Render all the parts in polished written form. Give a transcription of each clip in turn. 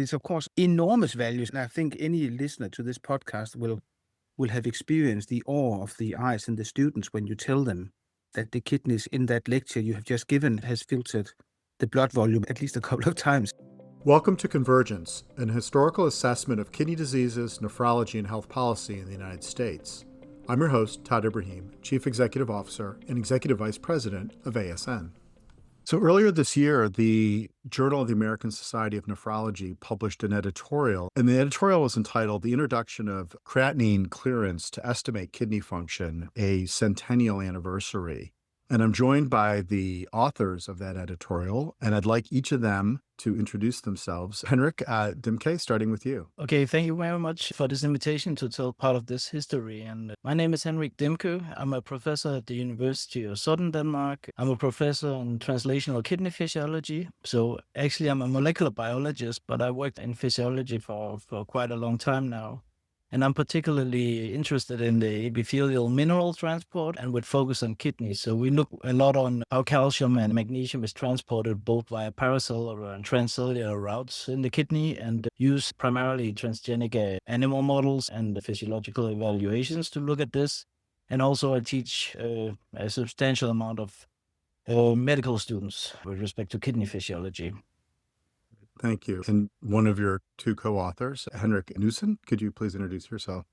It's, of course, enormous values. And I think any listener to this podcast will have experienced the awe of the eyes and the students when you tell them that the kidneys in that lecture you have just given has filtered the blood volume at least a couple of times. Welcome to Convergence, an historical assessment of kidney diseases, nephrology, and health policy in the United States. I'm your host, Todd Ibrahim, Chief Executive Officer and Executive Vice President of ASN. So earlier this year, the Journal of the American Society of Nephrology published an editorial, and the editorial was entitled The Introduction of Creatinine Clearance to Estimate Kidney Function, a Centennial Anniversary. And I'm joined by the authors of that editorial, and I'd like each of them to introduce themselves. Henrik Dimke, starting with you. Okay, thank you very much for this invitation to tell part of this history. And my name is Henrik Dimke. I'm a professor at the University of Southern Denmark. I'm a professor in translational kidney physiology. So actually, I'm a molecular biologist, but I worked in physiology for quite a long time now. And I'm particularly interested in the epithelial mineral transport and with focus on kidneys. So we look a lot on how calcium and magnesium is transported both via paracellular and transcellular routes in the kidney, and use primarily transgenic animal models and physiological evaluations to look at this. And also I teach a substantial amount of medical students with respect to kidney physiology. Thank you. And one of your two co-authors, Henrik Knudsen, could you please introduce yourself?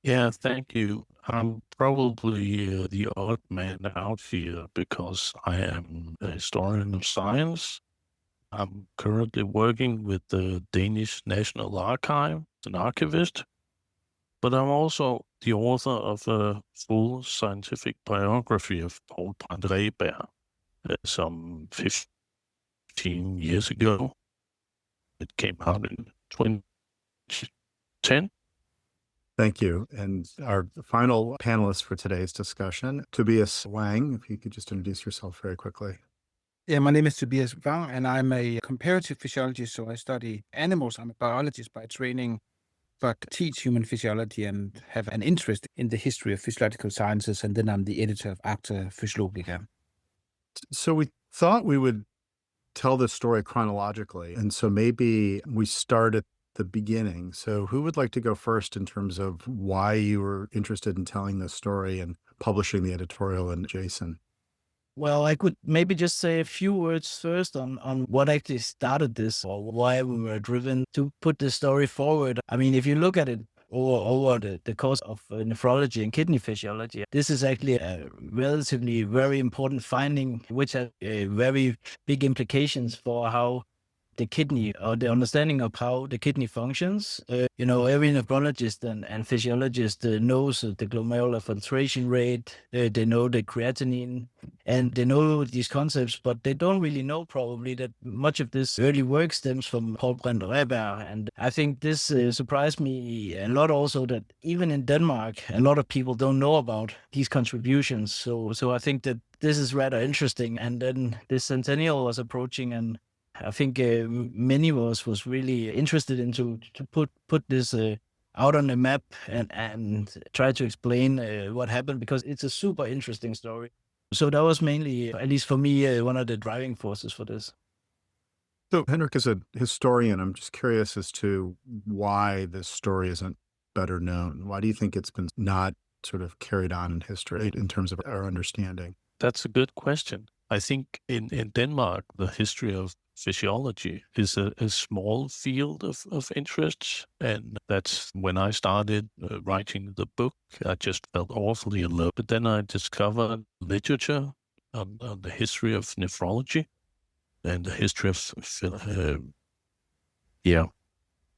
Yeah, thank you. I'm probably the odd man out here because I am a historian of science. I'm currently working with the Danish National Archive as an archivist, but I'm also the author of a full scientific biography of Poul Brandt Rehberg some 15 years ago. It came out in 2010. Thank you. And our final panelist for today's discussion, Tobias Wang, if you could just introduce yourself very quickly. Yeah, my name is Tobias Wang, and I'm a comparative physiologist, so I study animals. I'm a biologist by training, but teach human physiology and have an interest in the history of physiological sciences, and then I'm the editor of Acta Physiologica. So we thought we would tell this story chronologically, and so maybe we start at the beginning. So who would like to go first in terms of why you were interested in telling this story and publishing the editorial in JASN? Well, I could maybe just say a few words first on what actually started this, or why we were driven to put this story forward. I mean, if you look at it over the course of nephrology and kidney physiology, this is actually a relatively very important finding, which has very big implications for how the kidney, or the understanding of how the kidney functions. Every nephrologist and physiologist knows the glomerular filtration rate, they know the creatinine, and they know these concepts, but they don't really know probably that much of this early work stems from Poul Brandt Rehberg. And I think this surprised me a lot also, that even in Denmark, a lot of people don't know about these contributions. So I think that this is rather interesting. And then this centennial was approaching, and I think many of us was really interested in to put this out on the map and try to explain what happened, because it's a super interesting story. So that was mainly, at least for me, one of the driving forces for this. So Henrik, as a historian, I'm just curious as to why this story isn't better known. Why do you think it's been not sort of carried on in history in terms of our understanding? That's a good question. I think in Denmark, the history of physiology is a small field of interest, and that's when I started writing the book. I just felt awfully in love. But then I discovered literature on the history of nephrology and the history of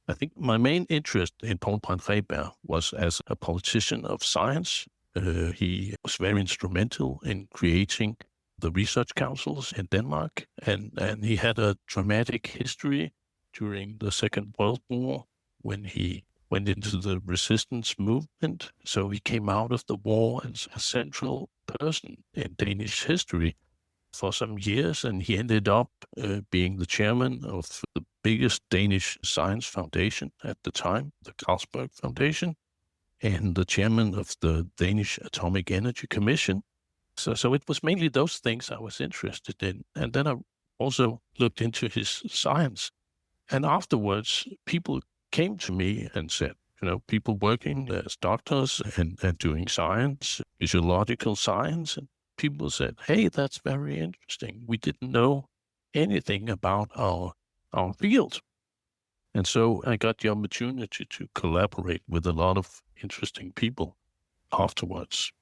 I think my main interest in Poul Brandt Rehberg was as a politician of science. He was very instrumental in creating the research councils in Denmark, and he had a dramatic history during the Second World War when he went into the resistance movement. So he came out of the war as a central person in Danish history for some years, and he ended up being the chairman of the biggest Danish science foundation at the time, the Carlsberg Foundation, and the chairman of the Danish Atomic Energy Commission. So it was mainly those things I was interested in. And then I also looked into his science. And afterwards, people came to me and said, people working as doctors and doing science, physiological science, and people said, hey, that's very interesting. We didn't know anything about our field. And so I got the opportunity to collaborate with a lot of interesting people afterwards.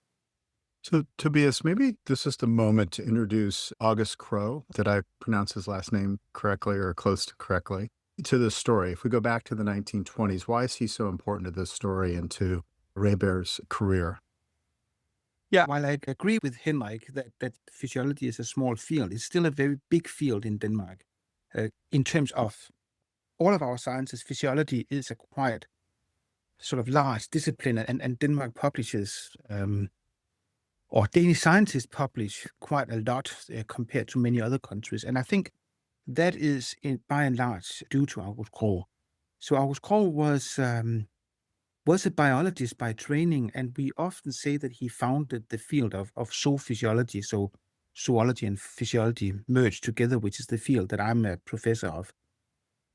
So, Tobias, maybe this is the moment to introduce August Crowe. Did I pronounce his last name correctly or close to correctly? To this story. If we go back to the 1920s, why is he so important to this story and to Rehberg's career? Yeah, while I agree with Henrik that physiology is a small field, it's still a very big field in Denmark. In terms of all of our sciences, physiology is a quite sort of large discipline, and Denmark publishes, or Danish scientists publish quite a lot compared to many other countries. And I think that is, by and large, due to August Crowe. So August Crowe was a biologist by training, and we often say that he founded the field of zoophysiology. So zoology and physiology merged together, which is the field that I'm a professor of.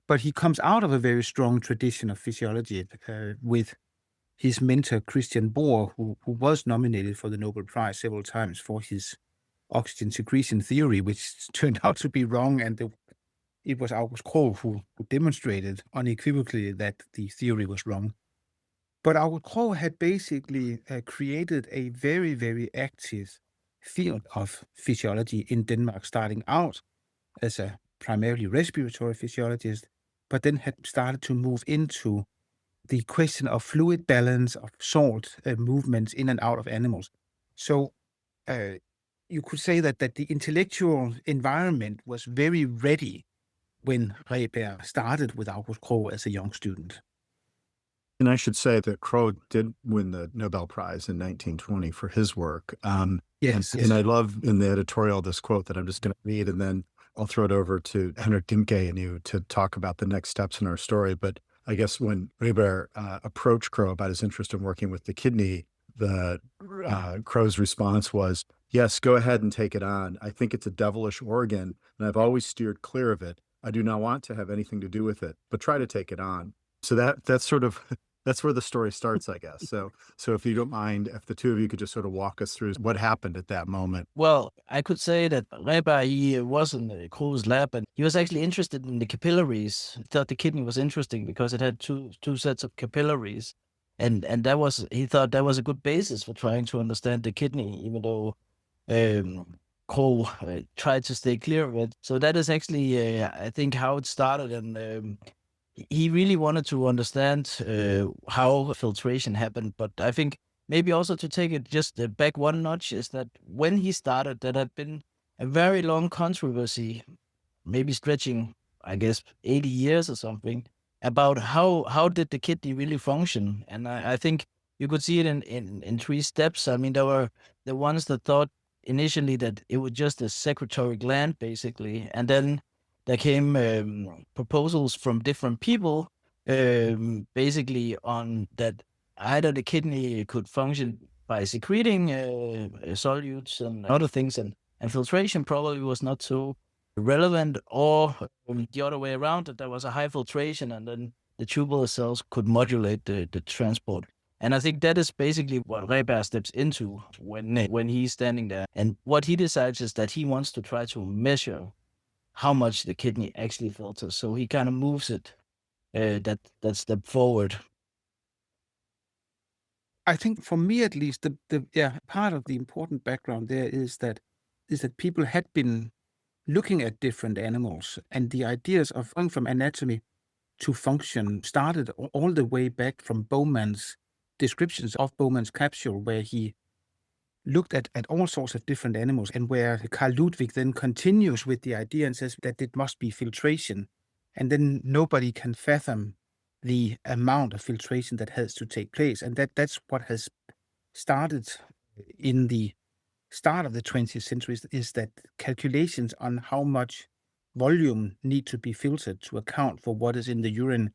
But he comes out of a very strong tradition of physiology with his mentor, Christian Bohr, who was nominated for the Nobel Prize several times for his oxygen secretion theory, which turned out to be wrong. And it was August Crowe who demonstrated unequivocally that the theory was wrong. But August Crowe had basically created a very, very active field of physiology in Denmark, starting out as a primarily respiratory physiologist, but then had started to move into the question of fluid balance, of salt movements in and out of animals. So you could say that the intellectual environment was very ready when Rehberg started with August Crowe as a young student. And I should say that Crowe did win the Nobel Prize in 1920 for his work. Yes. And I love in the editorial this quote that I'm just going to read, and then I'll throw it over to Henrik Dimke and you to talk about the next steps in our story. But I guess when Rehberg approached Crowe about his interest in working with the kidney, Crowe's response was, yes, go ahead and take it on. I think it's a devilish organ, and I've always steered clear of it. I do not want to have anything to do with it, but try to take it on. So that's sort of, that's where the story starts, I guess. So if you don't mind, if the two of you could just sort of walk us through what happened at that moment. Well, I could say that Rehberg, he was in Crowe's lab, and he was actually interested in the capillaries. He thought the kidney was interesting because it had two sets of capillaries. And he thought that was a good basis for trying to understand the kidney, even though Crowe tried to stay clear of it. So that is actually, I think, how it started. And he really wanted to understand how filtration happened. But I think maybe also to take it just back one notch is that when he started, that had been a very long controversy, maybe stretching, I guess, 80 years or something, about how did the kidney really function. And I think you could see it in three steps. I mean, there were the ones that thought initially that it was just a secretory gland, basically. And then there came proposals from different people, basically on that either the kidney could function by secreting solutes and other things, and filtration probably was not so relevant, or the other way around, that there was a high filtration and then the tubular cells could modulate the transport. And I think that is basically what Rehberg steps into when he's standing there. And what he decides is that he wants to try to measure how much the kidney actually filters. So he kind of moves it that step forward. I think for me at least, the part of the important background there is that people had been looking at different animals, and the ideas of going from anatomy to function started all the way back from Bowman's descriptions of Bowman's capsule, where he looked at all sorts of different animals, and where Carl Ludwig then continues with the idea and says that it must be filtration. And then nobody can fathom the amount of filtration that has to take place. And that's what has started in the start of the 20th century, is that calculations on how much volume need to be filtered to account for what is in the urine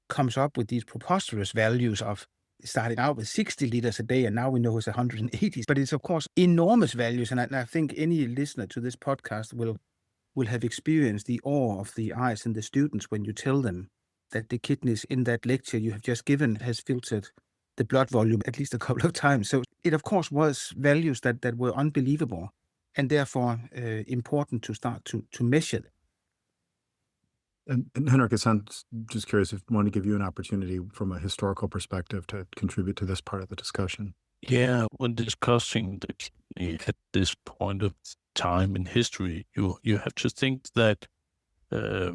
comes up with these preposterous values of starting out with 60 liters a day, and now we know it's 180. But it's, of course, enormous values. And I think any listener to this podcast will will have experienced the awe of the eyes and the students when you tell them that the kidneys in that lecture you have just given has filtered the blood volume at least a couple of times. So it, of course, was values that were unbelievable and therefore important to start to measure them. And Henrik, it sounds just curious if I want to give you an opportunity from a historical perspective to contribute to this part of the discussion. Yeah, when discussing the kidney at this point of time in history, you have to think that I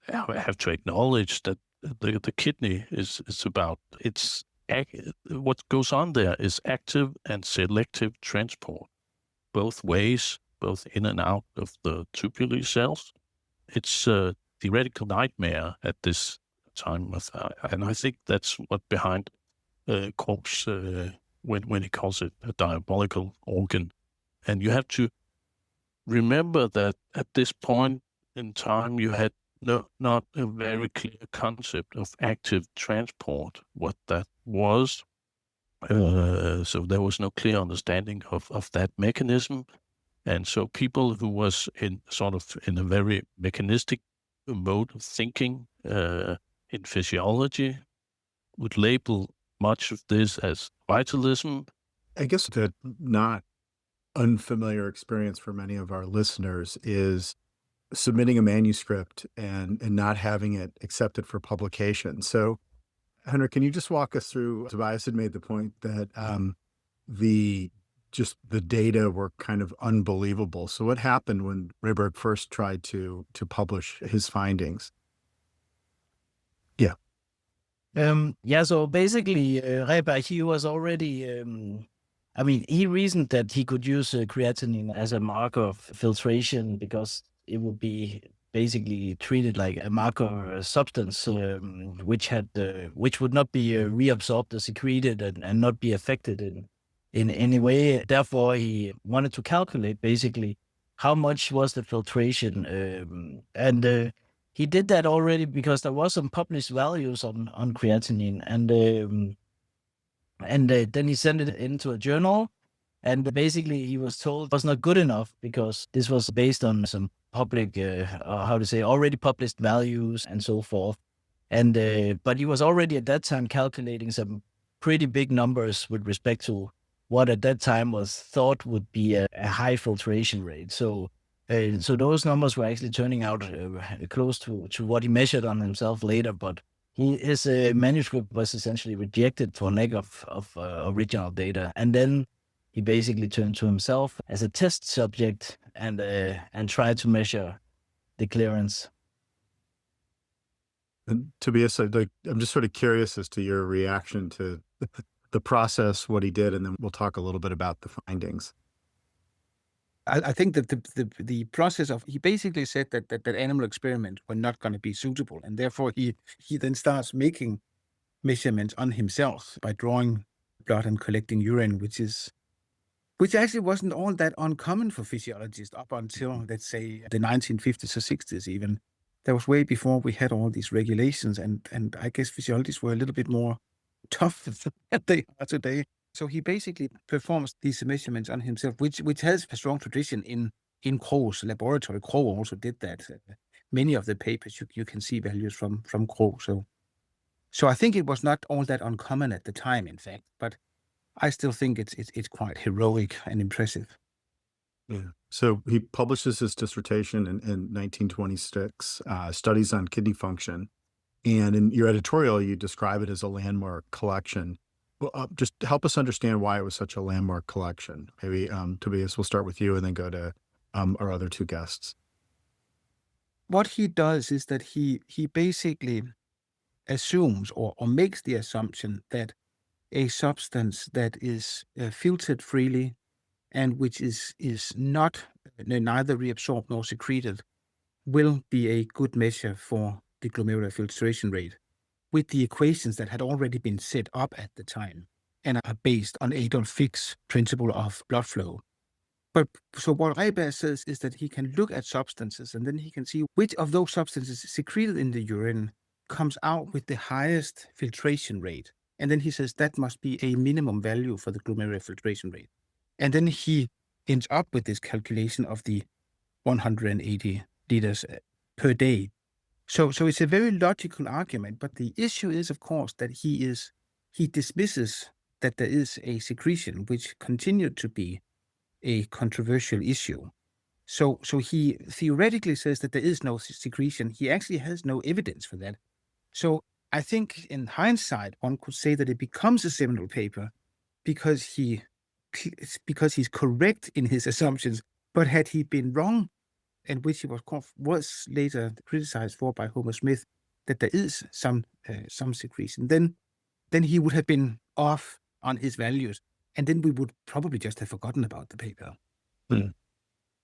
have to acknowledge that the kidney is about what goes on there is active and selective transport, both ways, both in and out of the tubular cells. It's a theoretical nightmare at this time, and I think that's what behind Koch's when he calls it a diabolical organ. And you have to remember that at this point in time, you had not a very clear concept of active transport, what that was. So there was no clear understanding of that mechanism. And so people who was in a very mechanistic mode of thinking in physiology would label much of this as vitalism. I guess the not unfamiliar experience for many of our listeners is submitting a manuscript and not having it accepted for publication. So, Henrik, can you just walk us through? Tobias had made the point that the data were kind of unbelievable. So, what happened when Rehberg first tried to publish his findings? Yeah. So basically, Rehberg, he was already. He reasoned that he could use creatinine as a marker of filtration because it would be basically treated like a marker substance, which would not be reabsorbed or secreted and not be affected in any way. Therefore, he wanted to calculate basically how much was the filtration, and he did that already because there was some published values on creatinine, and then he sent it into a journal. And basically, he was told it was not good enough because this was based on some public, already published values and so forth. And but he was already at that time calculating some pretty big numbers with respect to what at that time was thought would be a high filtration rate. So those numbers were actually turning out close to what he measured on himself later. But his manuscript was essentially rejected for lack of original data. And then he basically turned to himself as a test subject and tried to measure the clearance. And Tobias, I'm just sort of curious as to your reaction to the process, what he did, and then we'll talk a little bit about the findings. I think that the process of, he basically said that animal experiments were not going to be suitable, and therefore he then starts making measurements on himself by drawing blood and collecting urine, which actually wasn't all that uncommon for physiologists up until, let's say, the 1950s or 60s even. That was way before we had all these regulations, and I guess physiologists were a little bit more tough than they are today. So he basically performs these measurements on himself, which has a strong tradition in Koch's laboratory. Koch also did that. Many of the papers you can see values from Koch. So I think it was not all that uncommon at the time, in fact, but I still think it's quite heroic and impressive. Yeah. So he publishes his dissertation in 1926, Studies on Kidney Function. And in your editorial, you describe it as a landmark collection. Well, just help us understand why it was such a landmark collection. Maybe, Tobias, we'll start with you and then go to our other two guests. What he does is that he basically assumes or makes the assumption that a substance that is filtered freely and which is not neither reabsorbed nor secreted will be a good measure for the glomerular filtration rate, with the equations that had already been set up at the time and are based on Adolf Fick's principle of blood flow. But so what Rehberg says is that he can look at substances and then he can see which of those substances secreted in the urine comes out with the highest filtration rate. And then he says that must be a minimum value for the glomerular filtration rate. And then he ends up with this calculation of the 180 liters per day. So it's a very logical argument, but the issue is, of course, that he dismisses that there is a secretion, which continued to be a controversial issue. So he theoretically says that there is no secretion. He actually has no evidence for that. So I think in hindsight, one could say that it becomes a seminal paper because he's correct in his assumptions. But had he been wrong, and which he was later criticized for by Homer Smith, that there is some secretion, then he would have been off on his values, and then we would probably just have forgotten about the paper. Hmm.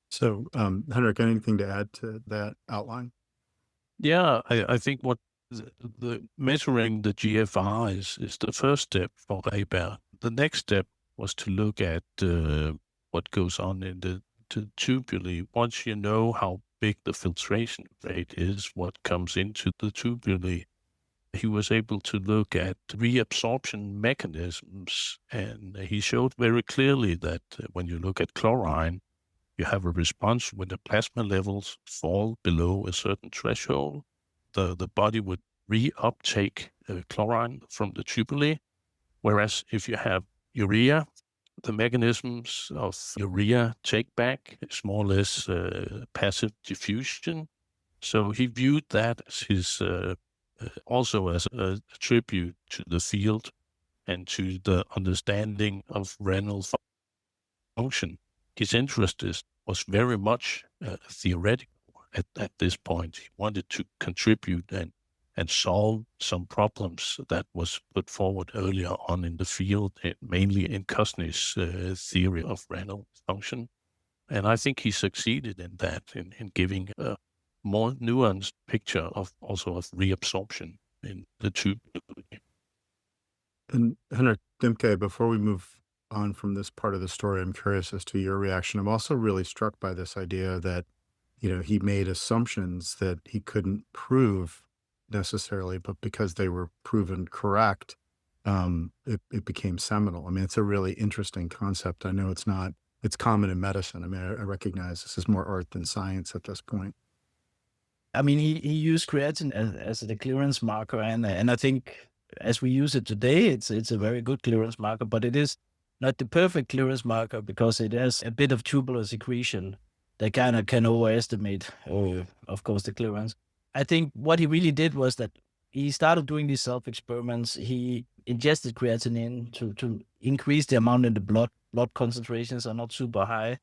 So, Henrik, anything to add to that outline? Yeah, I think what the measuring the GFR is the first step for Rehberg. The next step was to look at what goes on in the tubuli. Once you know how big the filtration rate is, what comes into the tubuli, he was able to look at reabsorption mechanisms, and he showed very clearly that when you look at chlorine, you have a response when the plasma levels fall below a certain threshold. The body would reuptake chlorine from the tubuli, whereas if you have urea, the mechanisms of urea take back is more or less passive diffusion. So he viewed that as his also as a tribute to the field and to the understanding of renal function. His interest was very much theoretical at this point. He wanted to contribute and solve some problems that was put forward earlier on in the field, mainly in Kusney's theory of renal function. And I think he succeeded in that, in giving a more nuanced picture of reabsorption in the tube. And Henrik Dimke, before we move on from this part of the story, I'm curious as to your reaction. I'm also really struck by this idea that, he made assumptions that he couldn't prove necessarily, but because they were proven correct, it became seminal. I mean, it's a really interesting concept. I know it's common in medicine. I mean, I recognize this is more art than science at this point. I mean, he used creatinine as the clearance marker, and I think as we use it today, it's a very good clearance marker, but it is not the perfect clearance marker because it has a bit of tubular secretion that kind of can overestimate, of course, the clearance. I think what he really did was that he started doing these self-experiments. He ingested creatinine to increase the amount in the blood. Blood concentrations are not super high.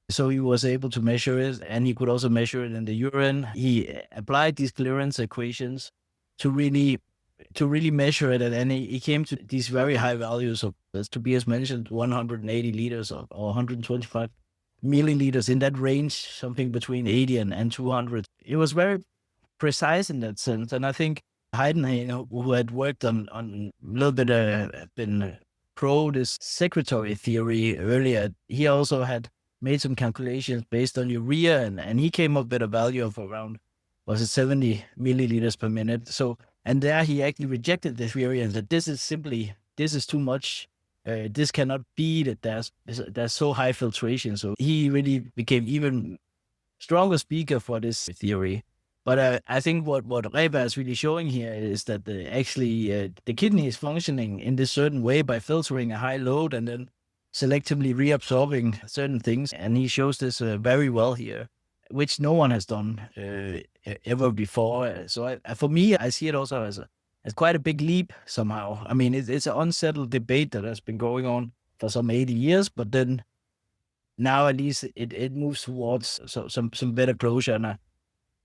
So he was able to measure it, and he could also measure it in the urine. He applied these clearance equations to really measure it, and he came to these very high values of, as Tobias mentioned, 180 liters or 125 milliliters, in that range, something between 80 and 200. It was very precise in that sense, and I think Haydn, who had worked on a little bit, been pro this secretory theory earlier, he also had made some calculations based on urea, and he came up with a value of around, was it 70 milliliters per minute? So, and there he actually rejected the theory and said, this is too much. This cannot be that there's so high filtration. So he really became even stronger speaker for this theory. But I think what Rehberg is really showing here is that the kidney is functioning in this certain way by filtering a high load and then selectively reabsorbing certain things. And he shows this very well here, which no one has done ever before. So for me, I see it also as quite a big leap somehow. I mean, it's an unsettled debate that has been going on for some 80 years, but then now at least it moves towards some better closure. And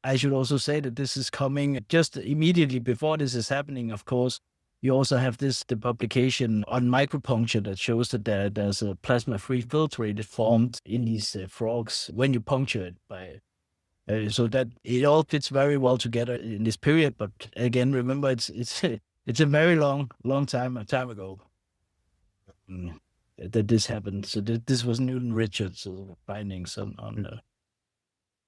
I should also say that this is coming just immediately before this is happening. Of course, you also have the publication on micropuncture that shows that there's a plasma-free filtrate formed in these frogs when you puncture it by. So that it all fits very well together in this period. But again, remember, it's a very long time ago that this happened. So this was Newton Richards' findings on.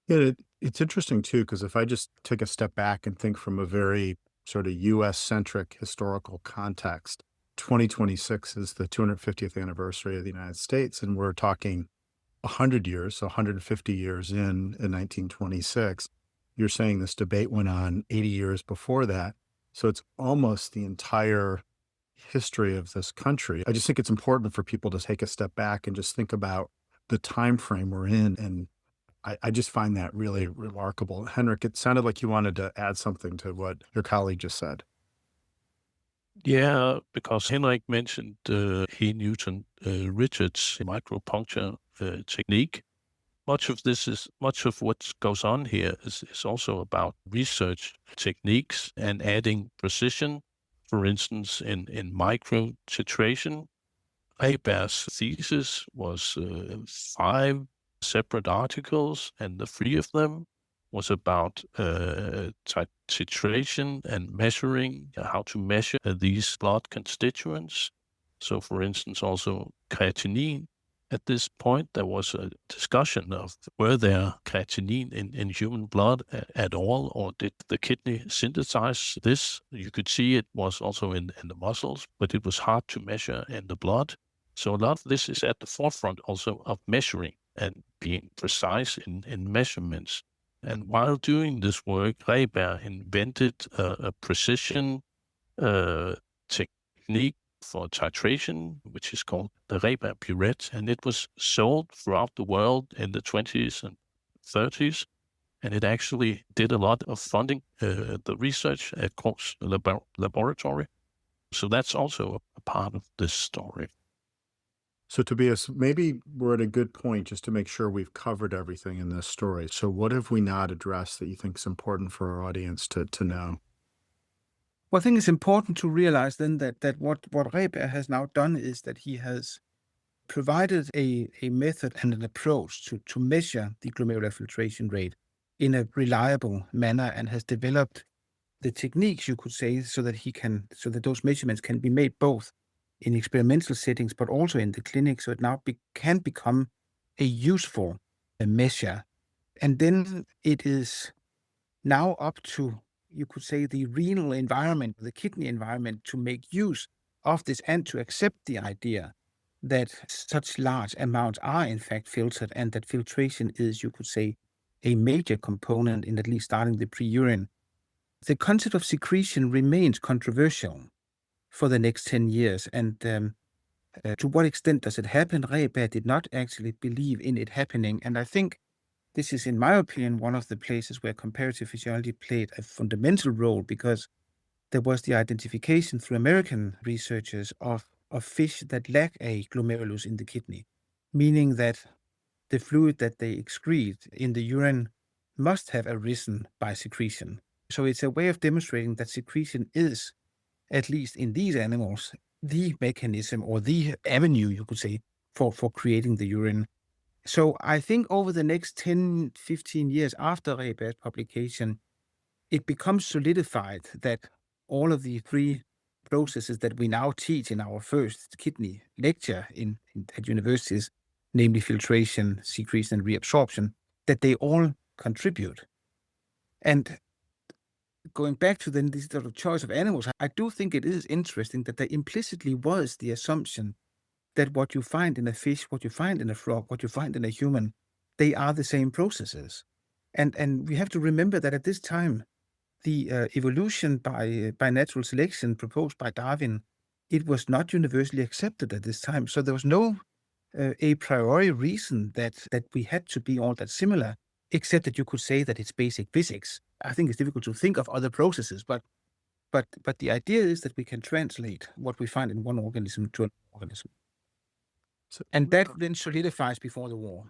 Yeah, it's interesting too, because if I just take a step back and think from a very sort of U.S.-centric historical context, 2026 is the 250th anniversary of the United States, and we're talking 100 years, so 150 years in 1926. you're saying this debate went on 80 years before that. So it's almost the entire history of this country. I just think it's important for people to take a step back and just think about the time frame we're in. And I just find that really remarkable. Henrik, it sounded like you wanted to add something to what your colleague just said. Yeah, because Henrik mentioned Newton Richards' micropuncture technique. Much of what goes on here is also about research techniques and adding precision. For instance, in micro titration, Rehberg's thesis was 5 separate articles, and the 3 of them was about titration and measuring, how to measure these blood constituents. So, for instance, also creatinine. At this point, there was a discussion of were there creatinine in human blood at all, or did the kidney synthesize this? You could see it was also in the muscles, but it was hard to measure in the blood. So a lot of this is at the forefront also of measuring and being precise in measurements. And while doing this work, Rehberg invented a precision technique for titration, which is called the Rehberg burette, and it was sold throughout the world in the 20s and 30s, and it actually did a lot of funding the research at Koch's laboratory. So that's also a part of this story. So Tobias, maybe we're at a good point just to make sure we've covered everything in this story. So what have we not addressed that you think is important for our audience to know? Well, I think it's important to realize then that what Rehberg has now done is that he has provided a method and an approach to measure the glomerular filtration rate in a reliable manner, and has developed the techniques, you could say, so that those measurements can be made both in experimental settings but also in the clinic. So it now can become a useful measure. And then it is now up to, you could say, the renal environment, the kidney environment, to make use of this and to accept the idea that such large amounts are in fact filtered, and that filtration is, you could say, a major component in at least starting the pre-urine. The concept of secretion remains controversial for the next 10 years. And to what extent does it happen? Rehberg did not actually believe in it happening. And I think this is, in my opinion, one of the places where comparative physiology played a fundamental role, because there was the identification through American researchers of fish that lack a glomerulus in the kidney, meaning that the fluid that they excrete in the urine must have arisen by secretion. So it's a way of demonstrating that secretion is, at least in these animals, the mechanism or the avenue, you could say, for creating the urine. So I think over the next 10, 15 years after Rehberg's publication, it becomes solidified that all of the 3 processes that we now teach in our first kidney lecture at universities, namely filtration, secretion, and reabsorption, that they all contribute. And going back to then this sort of choice of animals, I do think it is interesting that there implicitly was the assumption that what you find in a fish, what you find in a frog, what you find in a human, they are the same processes. And we have to remember that at this time, the evolution by natural selection proposed by Darwin, it was not universally accepted at this time. So there was no a priori reason that we had to be all that similar, except that you could say that it's basic physics. I think it's difficult to think of other processes, but the idea is that we can translate what we find in one organism to another organism. And that then solidifies before the war.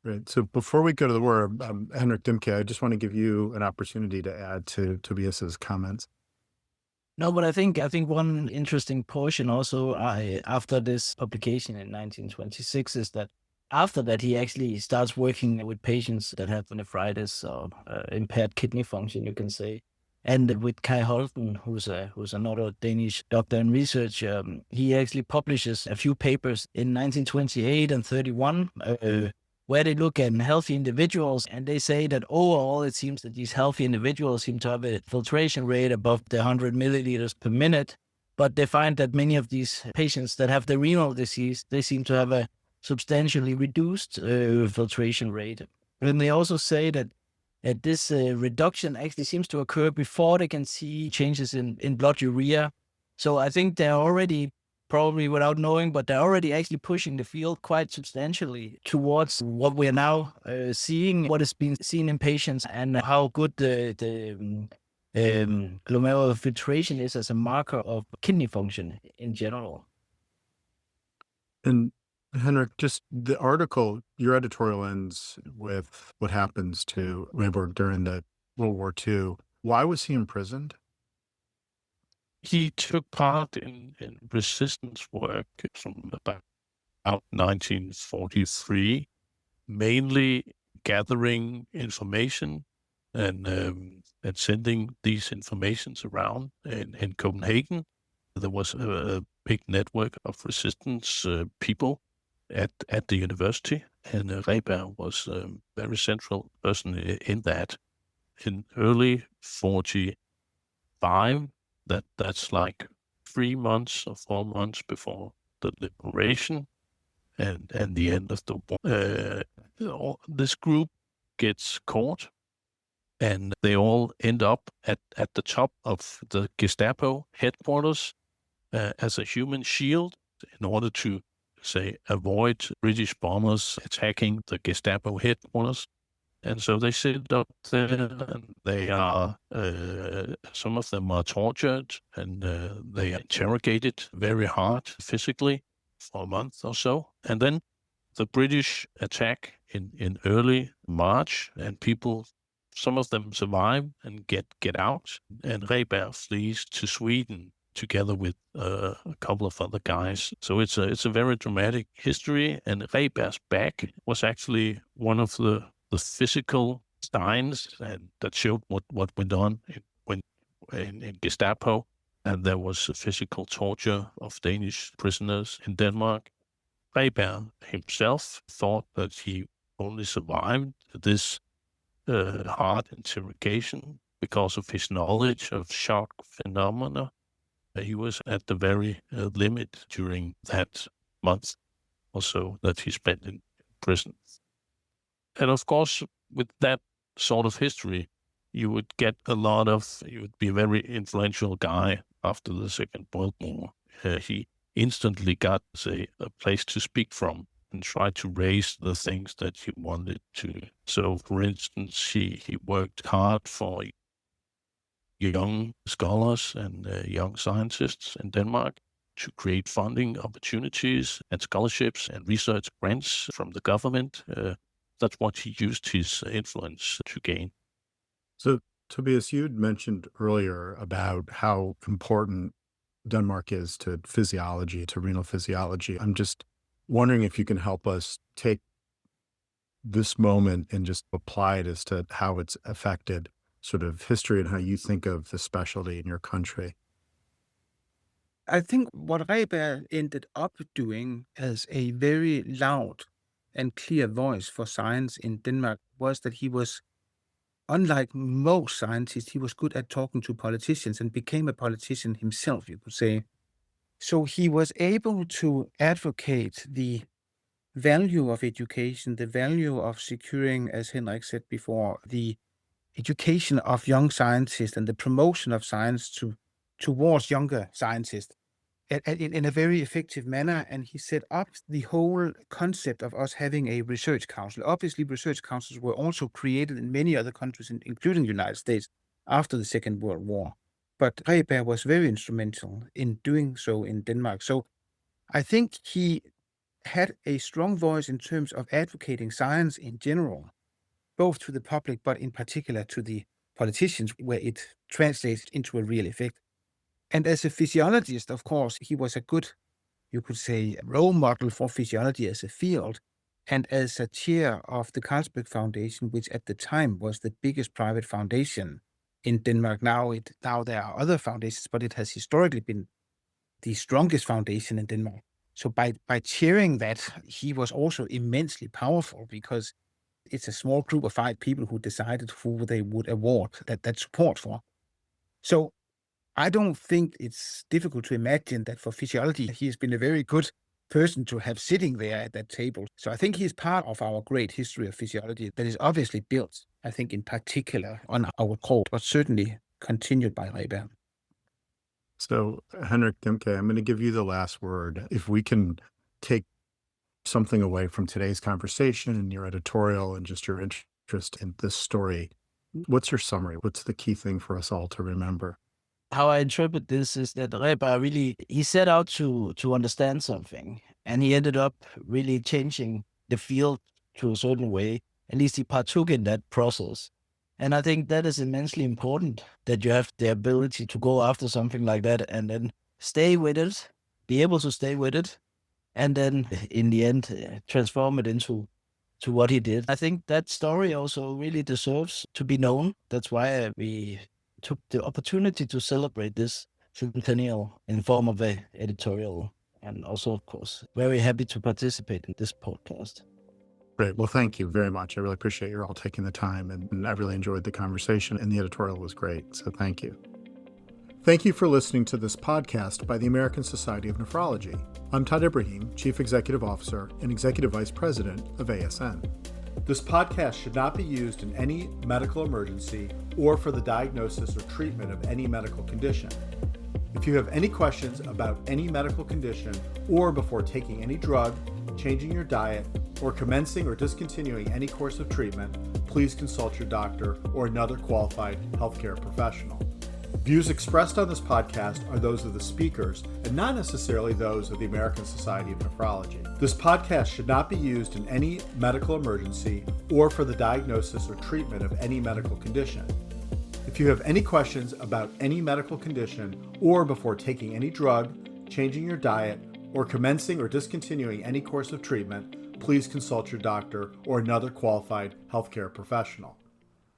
Right. So before we go to the war, Henrik Dimke, I just want to give you an opportunity to add to Tobias's comments. No, but I think one interesting portion also after this publication in 1926 is that after that he actually starts working with patients that have nephritis or impaired kidney function, you can say. And with Kai Holten, who's another Danish doctor in research, he actually publishes a few papers in 1928 and 31 where they look at healthy individuals, and they say that overall it seems that these healthy individuals seem to have a filtration rate above the 100 milliliters per minute, but they find that many of these patients that have the renal disease, they seem to have a substantially reduced filtration rate. And they also say that this reduction actually seems to occur before they can see changes in blood urea. So I think they're already, probably without knowing, but they're already actually pushing the field quite substantially towards what we're now seeing, what has been seen in patients, and how good the glomerular filtration is as a marker of kidney function in general. And Henrik, just the article, your editorial ends with what happens to Rehberg during the World War II. Why was he imprisoned? He took part in resistance work from about 1943, mainly gathering information and sending these informations around in Copenhagen. There was a big network of resistance people at the university, and Rehberg was a very central person in that. In early 45, that's like 3 months or 4 months before the liberation and the end of the war. This group gets caught, and they all end up at the top of the Gestapo headquarters as a human shield in order to, say, avoid British bombers attacking the Gestapo headquarters. And so they sit up there, and they are, some of them are tortured, and they are interrogated very hard physically for a month or so. And then the British attack in early March, and some of them survive and get out, and Rehberg flees to Sweden together with a couple of other guys. So it's a very dramatic history, and Rehberg's back was actually one of the physical signs and that showed what went on in Gestapo, and there was a physical torture of Danish prisoners in Denmark. Rehberg himself thought that he only survived this hard interrogation because of his knowledge of shock phenomena. He was at the very limit during that month or so that he spent in prison. And of course, with that sort of history, you would be a very influential guy after the Second World War. He instantly got, say, a place to speak from and try to raise the things that he wanted to. So, for instance, he worked hard for young scholars and young scientists in Denmark to create funding opportunities and scholarships and research grants from the government. That's what he used his influence to gain. So, Tobias, you'd mentioned earlier about how important Denmark is to physiology, to renal physiology. I'm just wondering if you can help us take this moment and just apply it as to how it's affected sort of history and how you think of the specialty in your country. I think what Rehberg ended up doing as a very loud and clear voice for science in Denmark was that he was, unlike most scientists, he was good at talking to politicians and became a politician himself, you could say. So he was able to advocate the value of education, the value of securing, as Henrik said before, the education of young scientists and the promotion of science towards younger scientists in a very effective manner. And he set up the whole concept of us having a research council. Obviously, research councils were also created in many other countries, including the United States, after the Second World War. But Rehberg was very instrumental in doing so in Denmark. So I think he had a strong voice in terms of advocating science in general, both to the public, but in particular to the politicians, where it translates into a real effect. And as a physiologist, of course, he was a good, you could say, role model for physiology as a field. And as a chair of the Carlsberg Foundation, which at the time was the biggest private foundation in Denmark. Now there are other foundations, but it has historically been the strongest foundation in Denmark. So by chairing that, he was also immensely powerful, because it's a small group of 5 people who decided who they would award that support for. So I don't think it's difficult to imagine that for physiology, he has been a very good person to have sitting there at that table. So I think he's part of our great history of physiology that is obviously built, I think, in particular on our core, but certainly continued by Rehberg. So, Henrik Dimke, I'm going to give you the last word. If we can take something away from today's conversation and your editorial and just your interest in this story, what's your summary? What's the key thing for us all to remember? How I interpret this is that Rehberg really, he set out to understand something, and he ended up really changing the field to a certain way. At least he partook in that process. And I think that is immensely important, that you have the ability to go after something like that and then stay with it, be able to stay with it, and then in the end, transform it into what he did. I think that story also really deserves to be known. That's why we took the opportunity to celebrate this centennial in form of an editorial. And also, of course, very happy to participate in this podcast. Great. Well, thank you very much. I really appreciate you all taking the time, and I really enjoyed the conversation, and the editorial was great. So thank you. Thank you for listening to this podcast by the American Society of Nephrology. I'm Todd Ibrahim, Chief Executive Officer and Executive Vice President of ASN. This podcast should not be used in any medical emergency or for the diagnosis or treatment of any medical condition. If you have any questions about any medical condition or before taking any drug, changing your diet, or commencing or discontinuing any course of treatment, please consult your doctor or another qualified healthcare professional. Views expressed on this podcast are those of the speakers and not necessarily those of the American Society of Nephrology. This podcast should not be used in any medical emergency or for the diagnosis or treatment of any medical condition. If you have any questions about any medical condition or before taking any drug, changing your diet, or commencing or discontinuing any course of treatment, please consult your doctor or another qualified healthcare professional.